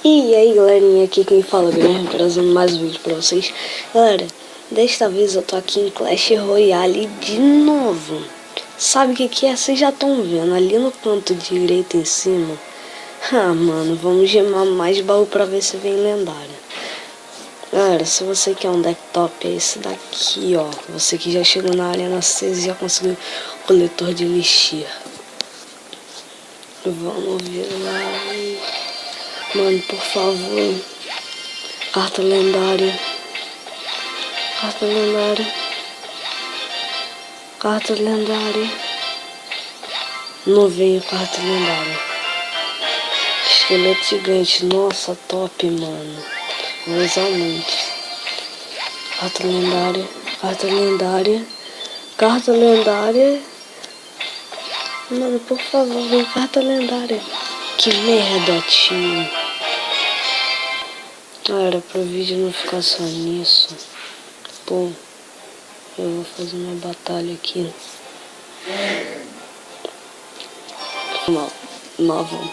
E aí galerinha, aqui quem fala é o Guilherme, trazendo mais um vídeo pra vocês. Galera, desta vez eu tô aqui em Clash Royale de novo. Sabe o que é? Vocês já estão vendo ali no canto direito em cima. Ah mano, vamos gemar mais baú pra ver se vem lendário. Galera, se você quer um deck top, é esse daqui, ó. Você que já chegou na Arena 6 e já conseguiu coletor de elixir. Vamos ver lá. Mano, por favor. Carta lendária. Carta lendária. Carta lendária. Não veio carta lendária. Esqueleto gigante. Nossa, top, mano. Vou usar muito. Carta lendária. Carta lendária. Carta lendária. Mano, por favor, vem carta lendária. Que merda, tio. Era pro vídeo não ficar só nisso. Pô, eu vou fazer uma batalha aqui. Não vamos.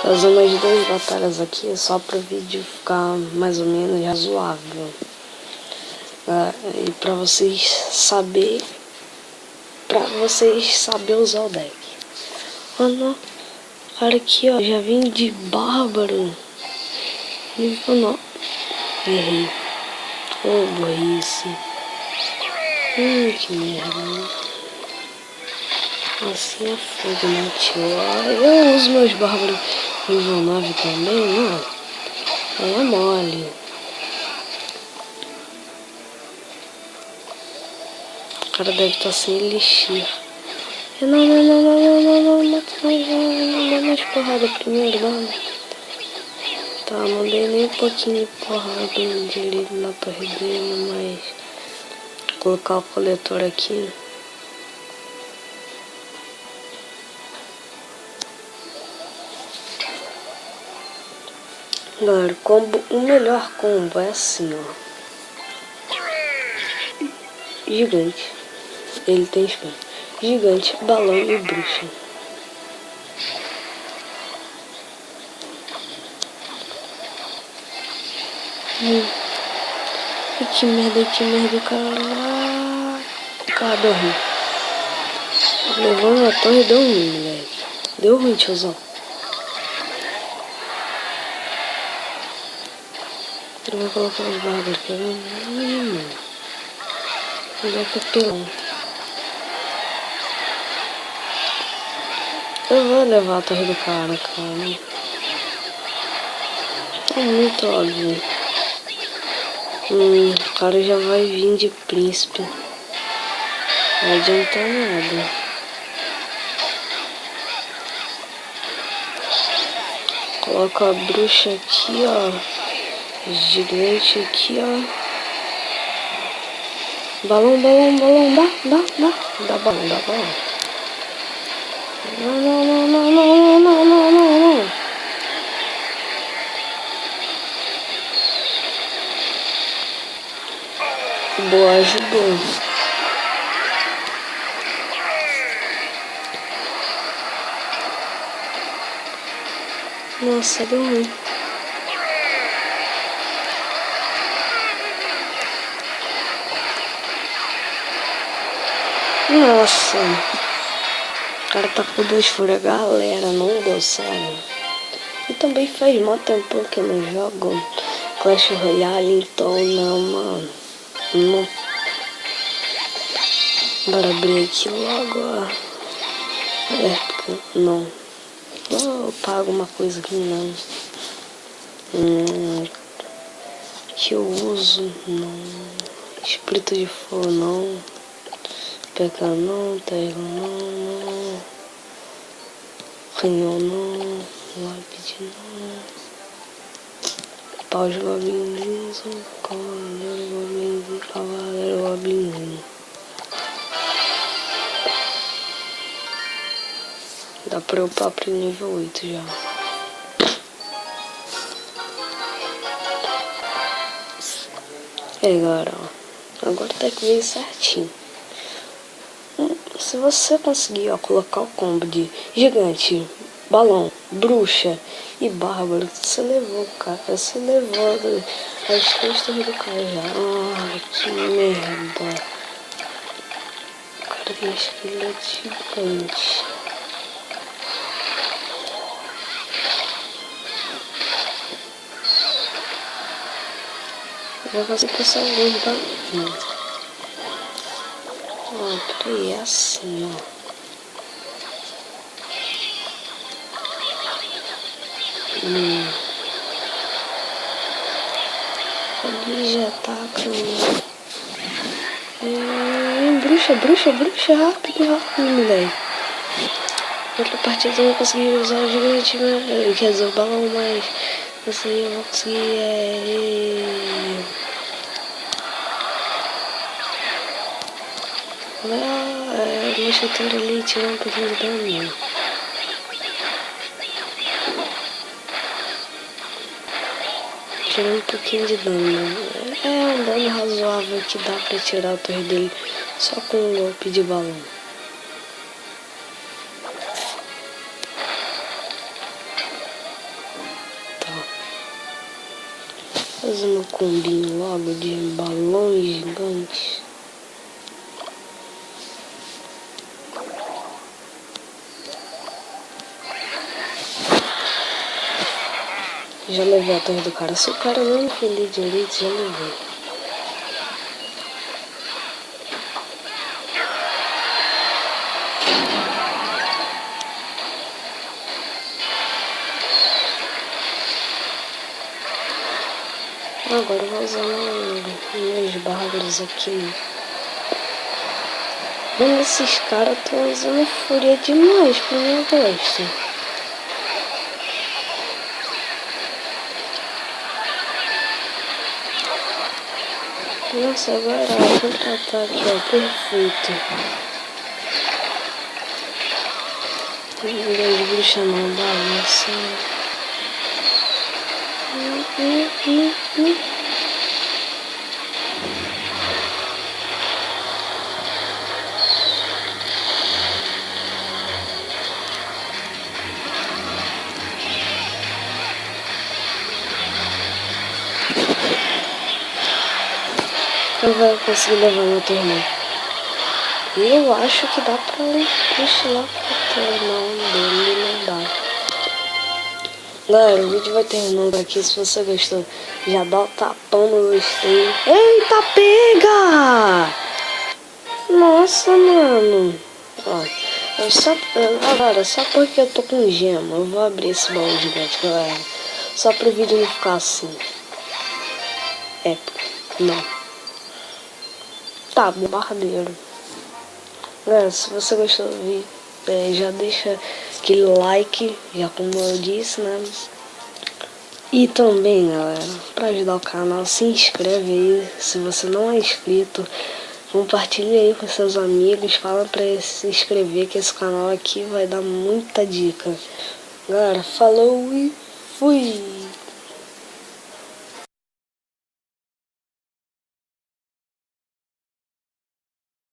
Fazer umas 2 batalhas aqui só pro vídeo ficar mais ou menos razoável. E pra vocês saberem usar o deck. Oh não. Cara, aqui ó, já vim de bárbaro. Não. Errei. Oh, burrice. Que merda. Assim é fogo, né, tio? Eu uso meus bárbaros nível 9 também, não? Aí é mole. O cara deve estar sem elixir. Não, mata mais porrada primeiro, mano. Tá, não dei nem um pouquinho de porrada direito na torre dele, mas vou colocar o coletor aqui. Galera, o melhor combo é assim, ó. Gigante. Ele tem spam. Gigante, balão e bruxa. Que merda, cara. Cara, deu ruim. Levou na torre e deu ruim, moleque. Deu ruim, tiozão. Eu vou colocar os bárbaros aqui. Mano. Onde é que é pelão? Eu vou levar a torre do cara. Tá muito óbvio. O cara já vai vir de príncipe. Não adianta nada. Coloca a bruxa aqui, ó. Gigante aqui, ó. Balão, dá balão. Não. Boa, ajudou. Nossa, deu ruim. Nossa. O cara tá com 2 fúrias, galera, não deu certo. E também faz mó tempo que eu não jogo Clash Royale, então não, mano. Não. Bora abrir aqui logo, ó. Não. Eu pago uma coisa aqui, não. Que eu uso, não. Espírito de fogo, não. Peca não, terra não. Canhão não. Lápide não. Pau de goblinzinho, cavaleiro goblinzinho, cavaleiro goblinzinho. Dá pra upar pro nível 8 já. Galera, ó. Agora tá que veio certinho. se você conseguir, ó, colocar o combo de gigante, balão, bruxa e bárbaro, você levou, cara. Você levou as 3 torres do cara já. Ai, que merda. Cara, tem esqueleto gigante. Eu vou conseguir passar alguns barulhos. Ó, peraí, é assim, ó. Ali já tá com... bruxa, rápido, moleque. Outra partida eu não consegui usar o gigante, mas... quer dizer, o balão, mas... essa aí eu vou conseguir, o mosquiteiro ali tirou um pouquinho de dano. Tirou um pouquinho de dano. É um dano razoável que dá pra tirar a torre dele só com um golpe de balão. Tá. Fazendo um combinho logo de balões gigantes. Já levei a torre do cara. Se o cara não defender direito, já levei. Agora eu vou usar meus bárbaros aqui. Mano, esses caras estão usando fúria demais pro meu gosto. Nossa, agora o contra-ataque, ó, perfeito. Não bruxa não, balança. Não vai conseguir levar meu torneio. Eu acho que dá pra puxar pro torneio dele, não dá. Galera, o vídeo vai terminando aqui. Se você gostou, já dá o tapão no gostei. Eita, pega! Nossa, mano. Ó, agora, só porque eu tô com gema, eu vou abrir esse baú gigante, galera. Só pro vídeo não ficar assim. Não. Tá, bombardeiro. Galera, se você gostou do vídeo, já deixa aquele like, já como eu disse, né? E também, galera, para ajudar o canal, se inscreve aí, se você não é inscrito, compartilha aí com seus amigos, fala para eles se inscrever, que esse canal aqui vai dar muita dica. Galera, falou e fui!